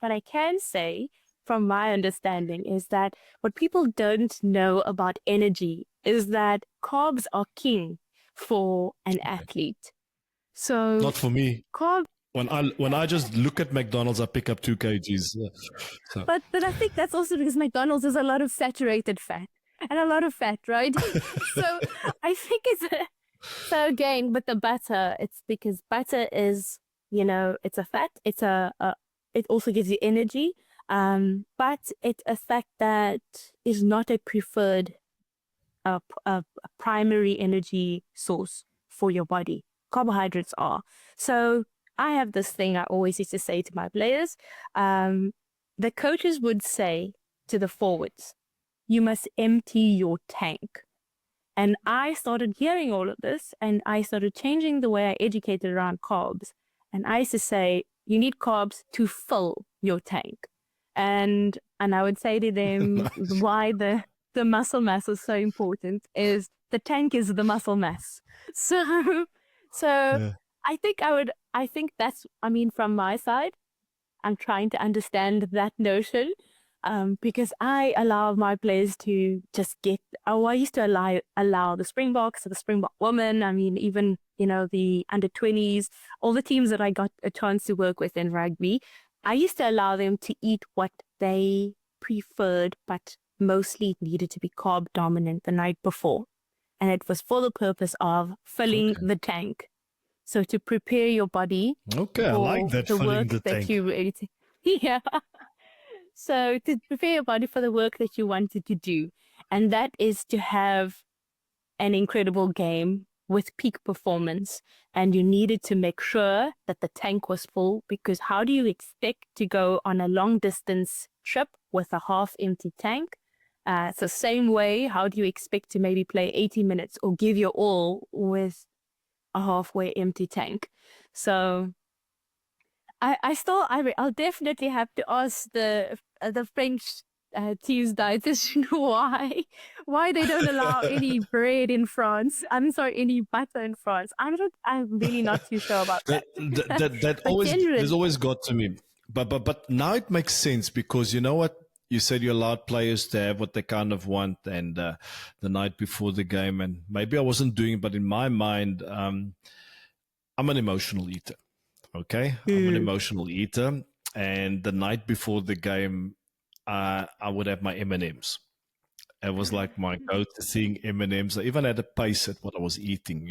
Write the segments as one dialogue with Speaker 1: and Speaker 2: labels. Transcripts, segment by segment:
Speaker 1: what I can say from my understanding is that what people don't know about energy is that carbs are king for an athlete. So
Speaker 2: Not for me.
Speaker 1: carb,
Speaker 2: When I just look at McDonald's, I pick up 2 kgs. So
Speaker 1: but I think that's also because McDonald's is a lot of saturated fat and a lot of fat, right? So I think so again with the butter, it's because butter is, it's a fat. It also gives you energy. But it's a fat that is not a preferred a primary energy source for your body. Carbohydrates are. So I have this thing I always used to say to my players. The coaches would say to the forwards, you must empty your tank. And I started hearing all of this and I started changing the way I educated around carbs. And I used to say, you need carbs to fill your tank. And I would say to them
Speaker 2: nice.
Speaker 1: why the muscle mass is so important is the tank is the muscle mass. So so
Speaker 2: Yeah.
Speaker 1: I think that's, from my side, I'm trying to understand that notion, because I allow my players to just I used to allow the Springboks, the Springbok women, even, the under 20s, all the teams that I got a chance to work with in rugby, I used to allow them to eat what they preferred, but mostly needed to be carb dominant the night before. And it was for the purpose of filling
Speaker 2: Okay.
Speaker 1: the tank. So to prepare your body
Speaker 2: Okay, I like
Speaker 1: for
Speaker 2: that,
Speaker 1: the
Speaker 2: filling
Speaker 1: work
Speaker 2: the
Speaker 1: that
Speaker 2: tank.
Speaker 1: you really, yeah. So to prepare your body for the work that you wanted to do. And that is to have an incredible game with peak performance. And you needed to make sure that the tank was full, because how do you expect to go on a long distance trip with a half empty tank? It's the same way. How do you expect to maybe play 80 minutes or give your all with a halfway empty tank? So I'll definitely have to ask the French team's dietitian why they don't allow any bread in France. I'm sorry, any butter in France. I'm really not too sure about
Speaker 2: That
Speaker 1: that.
Speaker 2: that
Speaker 1: But
Speaker 2: always there's
Speaker 1: generally,
Speaker 2: always got to me. But now it makes sense, because you know what, you said you allowed players to have what they kind of want, and the night before the game, and maybe I wasn't doing it, but in my mind, I'm an emotional eater. Okay, I'm an
Speaker 1: mm,
Speaker 2: emotional eater, and the night before the game, I would have my M&Ms. It was like my go-to thing, M&Ms. I even had a pace at what I was eating,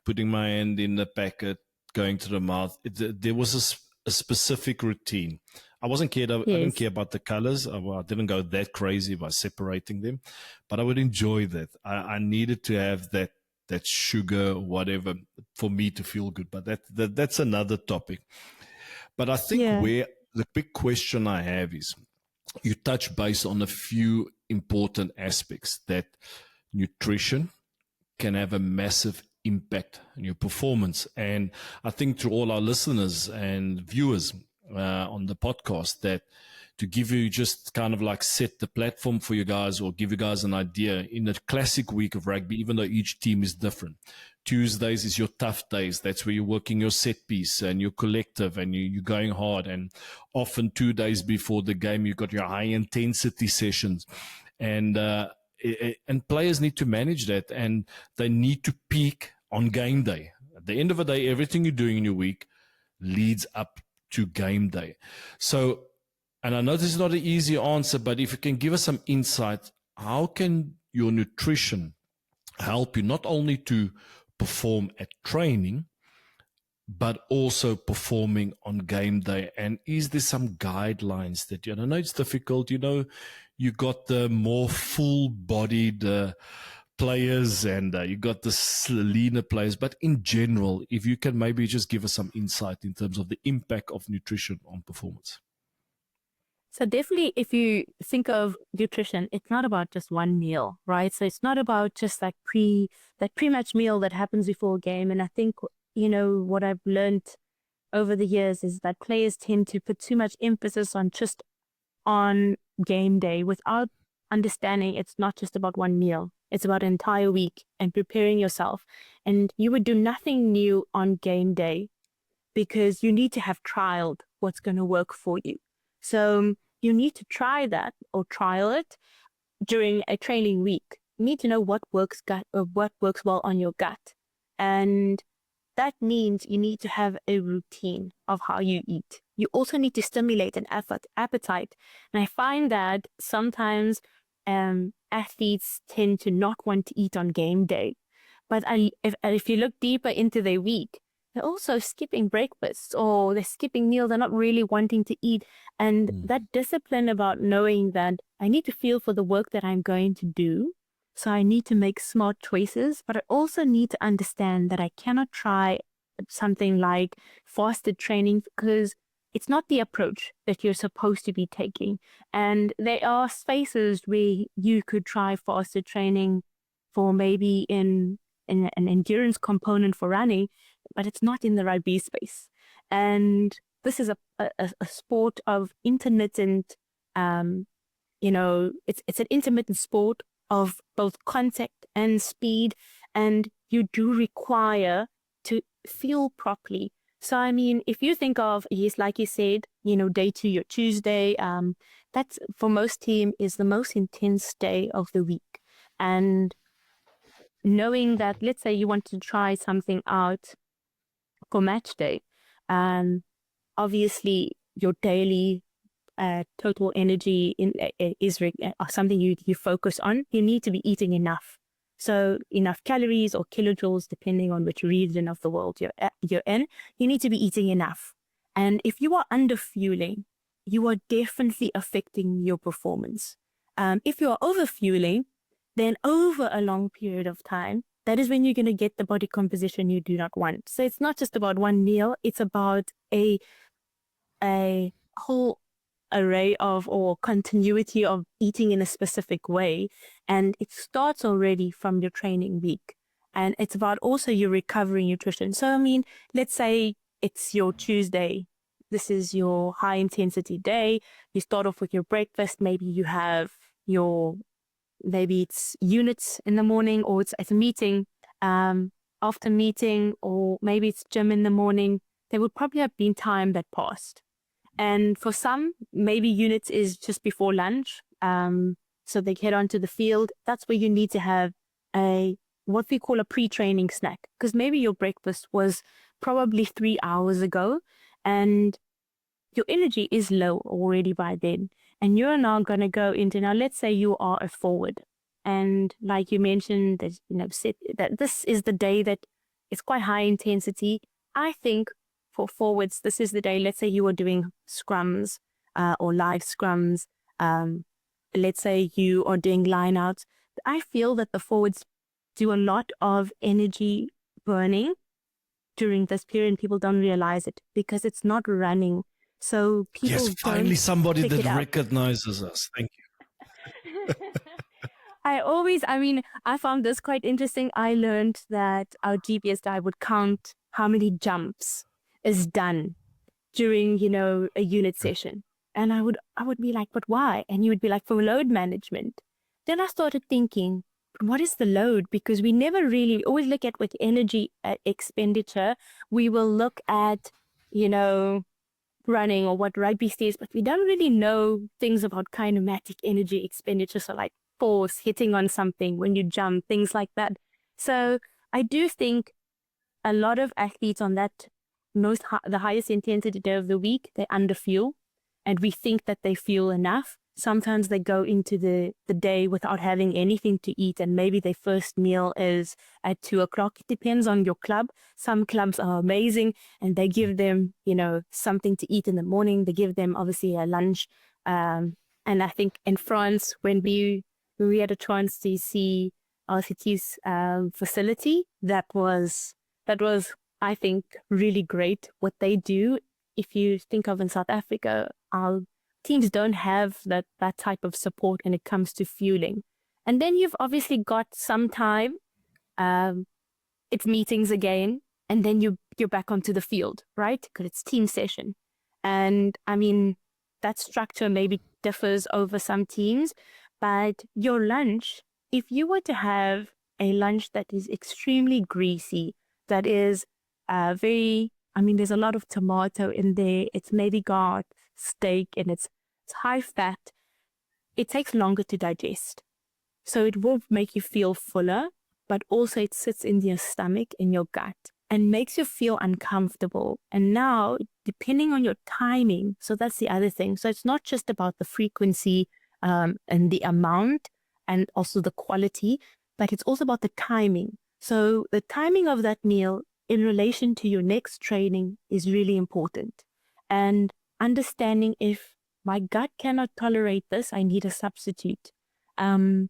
Speaker 2: putting my hand in the packet, going to the mouth. There was a specific routine. I didn't
Speaker 1: yes,
Speaker 2: care about the colors. I didn't go that crazy by separating them, but I would enjoy that. I needed to have that sugar, whatever, for me to feel good. But that's another topic. But I think
Speaker 1: yeah,
Speaker 2: where the big question I have is, you touch base on a few important aspects that nutrition can have a massive impact on your performance. And I think to all our listeners and viewers on the podcast, that to give you just kind of like set the platform for you guys, or give you guys an idea, in a classic week of rugby, even though each team is different, Tuesdays is your tough days. That's where you're working your set piece and your collective, and you're going hard. And often 2 days before the game, you've got your high intensity sessions. And and players need to manage that, and they need to peak on game day. At the end of the day, everything you're doing in your week leads up to game day. So, and I know this is not an easy answer, but if you can give us some insight, how can your nutrition help you not only to perform at training, but also performing on game day? And is there some guidelines that I know it's difficult? You got the more full-bodied players, and you got the leaner players. But in general, if you can maybe just give us some insight in terms of the impact of nutrition on performance.
Speaker 1: so definitely, if you think of nutrition, it's not about just one meal, right? So it's not about just like that pre-match meal that happens before a game. And I think, what I've learned over the years is that players tend to put too much emphasis on just on game day without understanding it's not just about one meal. It's about an entire week and preparing yourself. And you would do nothing new on game day because you need to have trialed what's going to work for you. So you need to try that or trial it during a training week. You need to know what works well on your gut. And that means you need to have a routine of how you eat. You also need to stimulate an appetite. And I find that sometimes athletes tend to not want to eat on game day. But if you look deeper into their week, they're also skipping breakfast or they're skipping meals. They're not really wanting to eat. And that discipline about knowing that I need to feel for the work that I'm going to do. So I need to make smart choices, but I also need to understand that I cannot try something like fasted training because it's not the approach that you're supposed to be taking. And there are spaces where you could try fasted training for maybe in an endurance component for running, but it's not in the rugby space. And this is a sport of intermittent, it's an intermittent sport of both contact and speed, and you do require to feel properly. So, I mean, if you think of, yes, like you said, day 2, your Tuesday, that's for most team is the most intense day of the week. And knowing that, let's say you want to try something out for match day, obviously your daily total energy is something you focus on. You need to be eating enough. So enough calories or kilojoules, depending on which region of the world you're in, you need to be eating enough. And if you are under fueling, you are definitely affecting your performance. If you are over fueling, then over a long period of time, that is when you're going to get the body composition you do not want. So it's not just about one meal, it's about a whole array of or continuity of eating in a specific way. And it starts already from your training week. And it's about also your recovery nutrition. So, I mean, let's say it's your Tuesday. This is your high intensity day. You start off with your breakfast. Maybe you have maybe it's units in the morning, or it's a meeting after meeting, or maybe it's gym in the morning. There would probably have been time that passed. And for some, maybe units is just before lunch. So they head onto the field. That's where you need to have what we call a pre-training snack, because maybe your breakfast was probably 3 hours ago and your energy is low already by then. And you're now going to go into, now let's say you are a forward. And like you mentioned, that this is the day that it's quite high intensity. I think for forwards, this is the day, let's say you are doing scrums or live scrums. Let's say you are doing line outs. I feel that the forwards do a lot of energy burning during this period, and people don't realize it because it's not running. So people
Speaker 2: finally somebody that
Speaker 1: it
Speaker 2: recognizes us. Thank you.
Speaker 1: I found this quite interesting. I learned that our GPS guy would count how many jumps is done during, a unit session. And I would be like, but why? And you would be like, for load management. Then I started thinking, what is the load? Because we never really always look at with energy expenditure. We will look at, running or what rugby says, but we don't really know things about kinematic energy expenditure. So like force, hitting on something when you jump, things like that. So I do think a lot of athletes on that the highest intensity day of the week, they underfuel, and we think that they fuel enough. Sometimes they go into the day without having anything to eat, and maybe their first meal is at 2:00. It depends on your club. Some clubs are amazing and they give them, something to eat in the morning. They give them obviously a lunch. And I think in France, when we had a chance to see RCT's facility, that was, I think, really great what they do. If you think of in South Africa, our teams don't have that type of support when it comes to fueling. And then you've obviously got some time, it's meetings again, and then you're back onto the field, right? Because it's team session. And I mean, that structure maybe differs over some teams, but your lunch, if you were to have a lunch that is extremely greasy, that is there's a lot of tomato in there. It's maybe got steak and it's high fat, it takes longer to digest. So it will make you feel fuller, but also it sits in your stomach, in your gut, and makes you feel uncomfortable. And now, depending on your timing, so that's the other thing. So it's not just about the frequency and the amount and also the quality, but it's also about the timing. So the timing of that meal in relation to your next training is really important. And understanding if my gut cannot tolerate this, I need a substitute. And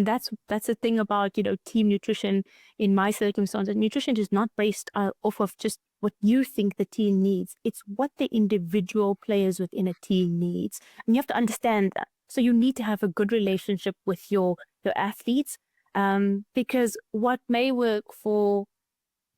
Speaker 1: that's the thing about, team nutrition in my circumstances. Nutrition is not based off of just what you think the team needs. It's what the individual players within a team needs. And you have to understand that. So you need to have a good relationship with your athletes, because what may work for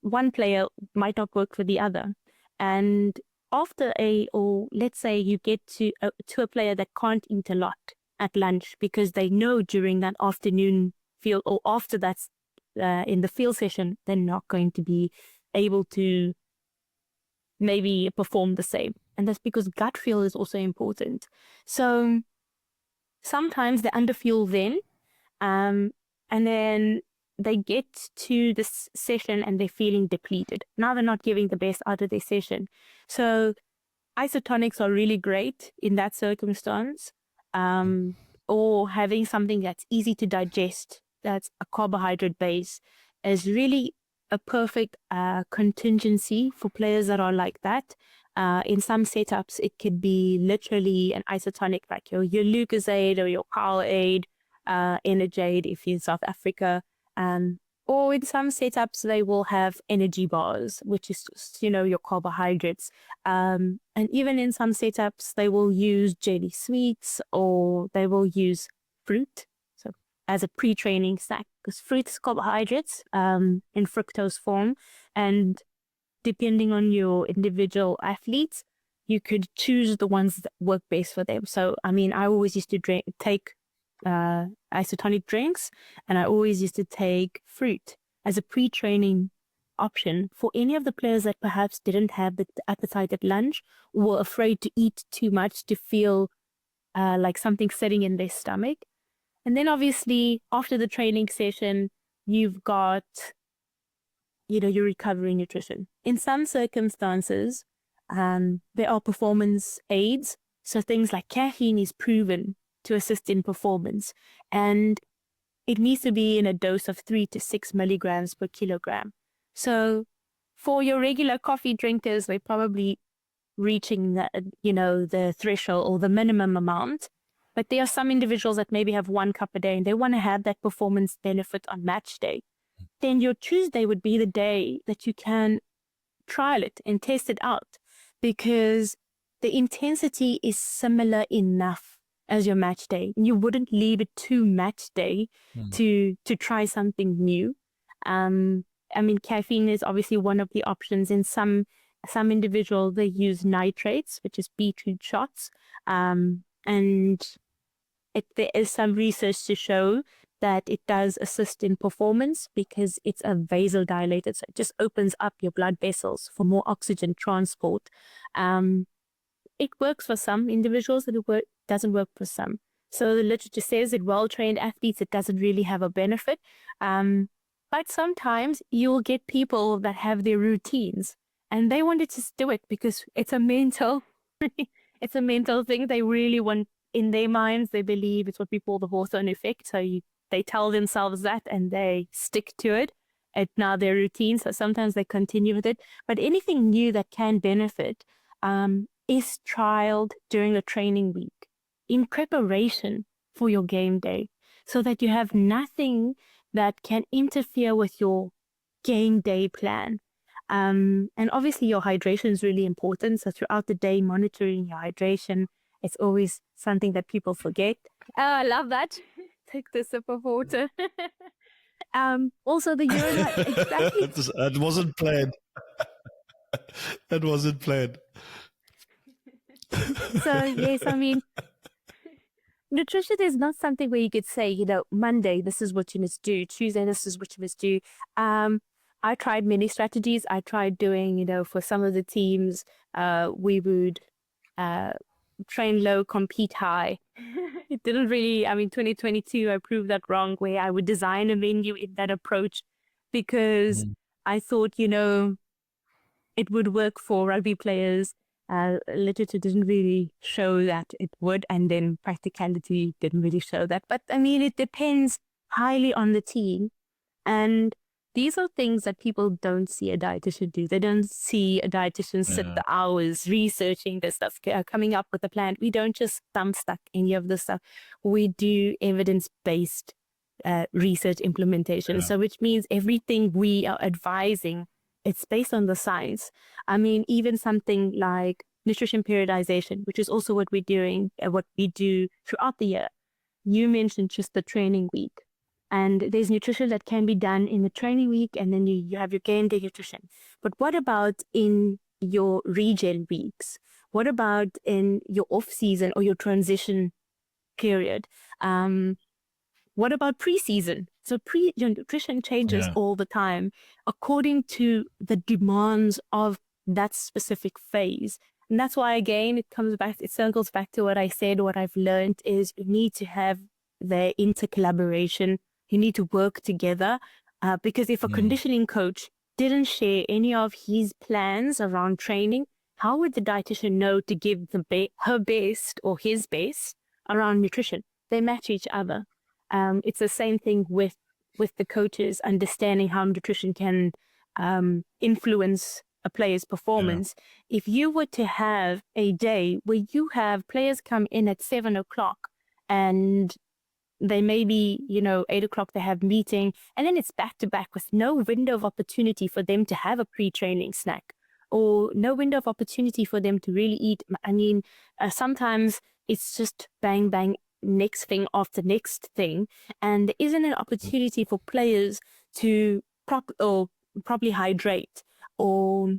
Speaker 1: one player might not work for the other. And after or let's say you get to a player that can't eat a lot at lunch because they know during that afternoon field or after that's in the field session, they're not going to be able to maybe perform the same. And that's because gut feel is also important. So sometimes they underfuel then, and then they get to this session and they're feeling depleted. Now they're not giving the best out of their session. So isotonics are really great in that circumstance, or having something that's easy to digest, that's a carbohydrate base, is really a perfect contingency for players that are like that. In some setups, it could be literally an isotonic like your Lucozade or your Powerade, Energade if you're in South Africa. Or in some setups, they will have energy bars, which is just, your carbohydrates. And even in some setups, they will use jelly sweets or they will use fruit. So as a pre-training snack, because fruit is carbohydrates in fructose form. And depending on your individual athletes, you could choose the ones that work best for them. So, I always used to take isotonic drinks, and I always used to take fruit as a pre-training option for any of the players that perhaps didn't have the appetite at lunch or were afraid to eat too much to feel like something sitting in their stomach. And then obviously after the training session, you've got your recovery nutrition. In some circumstances, there are performance aids. So things like caffeine is proven to assist in performance, and it needs to be in a dose of 3 to 6 milligrams per kilogram. So for your regular coffee drinkers, they're probably reaching the threshold or the minimum amount. But there are some individuals that maybe have 1 cup a day and they want to have that performance benefit on match day. Then your Tuesday would be the day that you can trial it and test it out, because the intensity is similar enough as your match day. You wouldn't leave it to match day to try something new. Caffeine is obviously one of the options. In some individuals, they use nitrates, which is beetroot shots. And there is some research to show that it does assist in performance because it's a vasodilator. So it just opens up your blood vessels for more oxygen transport. It works for some individuals, and it doesn't work for some. So the literature says that well-trained athletes, it doesn't really have a benefit. But sometimes you'll get people that have their routines and they want to just do it because it's a mental, it's a mental thing. They really want, in their minds, they believe it's what we call the Hawthorne effect. So they tell themselves that and they stick to it. It's now their routine. So sometimes they continue with it. But anything new that can benefit, is trialed during the training week in preparation for your game day, so that you have nothing that can interfere with your game day plan. And obviously your hydration is really important. So throughout the day, monitoring your hydration, it's always something that people forget. Oh, I love that. Take the sip of water. Also the urine. Exactly.
Speaker 2: That wasn't planned. That wasn't planned.
Speaker 1: So yes, nutrition is not something where you could say, Monday, this is what you must do. Tuesday, this is what you must do. I tried many strategies. I tried doing, for some of the teams, we would train low, compete high. It didn't really, 2022, I proved that wrong, where I would design a menu in that approach because I thought, it would work for rugby players. Literature didn't really show that it would, and then practicality didn't really show that. But it depends highly on the team. And these are things that people don't see a dietitian do. They don't see a dietitian sit the hours researching this stuff, coming up with a plan. We don't just thumb stuck any of this stuff. We do evidence-based research implementation. So which means everything we are advising, it's based on the science. Even something like nutrition periodization, which is also what we're doing, what we do throughout the year. You mentioned just the training week. And there's nutrition that can be done in the training week, and then you have your game day nutrition. But what about in your regen weeks? What about in your off season or your transition period? What about pre-season? So your nutrition changes all the time according to the demands of that specific phase. And that's why, again, it circles back to what I said. What I've learned is you need to have the intercollaboration. You need to work together because if a conditioning coach didn't share any of his plans around training, how would the dietitian know to give her best or his best around nutrition? They match each other. It's the same thing with the coaches understanding how nutrition can influence a player's performance. If you were to have a day where you have players come in at 7:00 and they maybe, 8:00 they have meeting, and then it's back to back with no window of opportunity for them to have a pre-training snack or no window of opportunity for them to really eat. Sometimes it's just bang, bang, next thing after next thing. And there isn't an opportunity for players to properly hydrate, or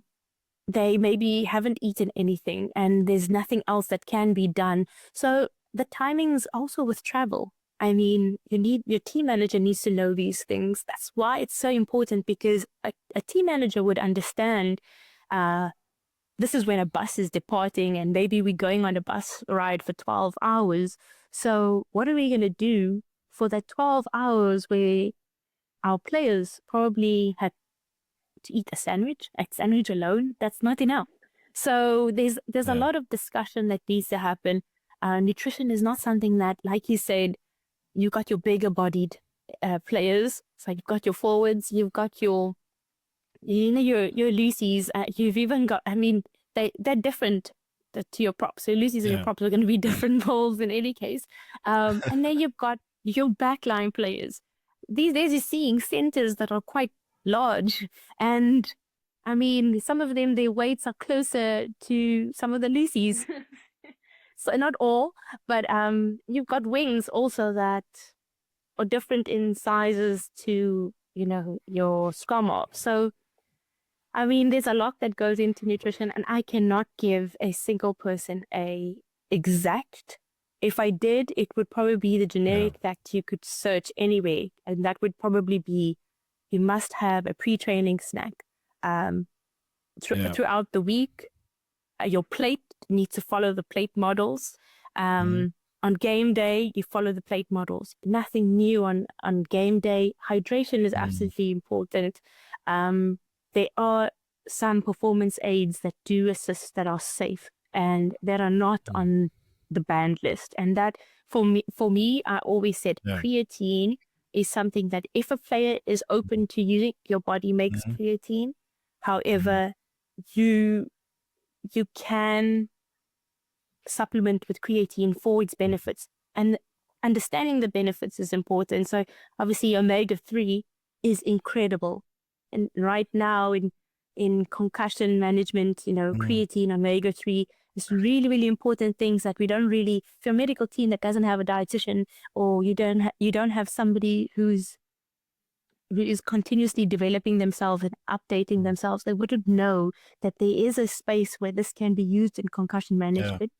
Speaker 1: they maybe haven't eaten anything and there's nothing else that can be done. So the timings also with travel. Your team manager needs to know these things. That's why it's so important, because a team manager would understand this is when a bus is departing and maybe we're going on a bus ride for 12 hours. So what are we going to do for that 12 hours where our players probably had to eat a sandwich alone? That's not enough. So there's a lot of discussion that needs to happen. Nutrition is not something that, like you said, you got your bigger bodied players. So you've got your forwards, you've got your Lucy's. You've even got, they're different to your props. So Lucy's and your props are going to be different balls in any case. And then you've got your backline players. These days you're seeing centers that are quite large. And some of them, their weights are closer to some of the Lucy's. So not all, but you've got wings also that are different in sizes to, your scrum off. So, there's a lot that goes into nutrition, and I cannot give a single person a exact. If I did, it would probably be the generic that you could search anywhere. And that would probably be, you must have a pre-training snack throughout the week. Your plate needs to follow the plate models. On game day, you follow the plate models. Nothing new on game day. Hydration is absolutely important. There are some performance aids that do assist, that are safe and that are not on the banned list. And that, for me, I always said creatine is something that if a player is open to using, your body makes creatine. However, you can supplement with creatine for its benefits, and understanding the benefits is important. So obviously omega-3 is incredible, and right now in concussion management, creatine, omega-3 is really, really important things that we don't really, if you're a medical team that doesn't have a dietitian, or you don't have somebody who is continuously developing themselves and updating themselves, they wouldn't know that there is a space where this can be used in concussion management.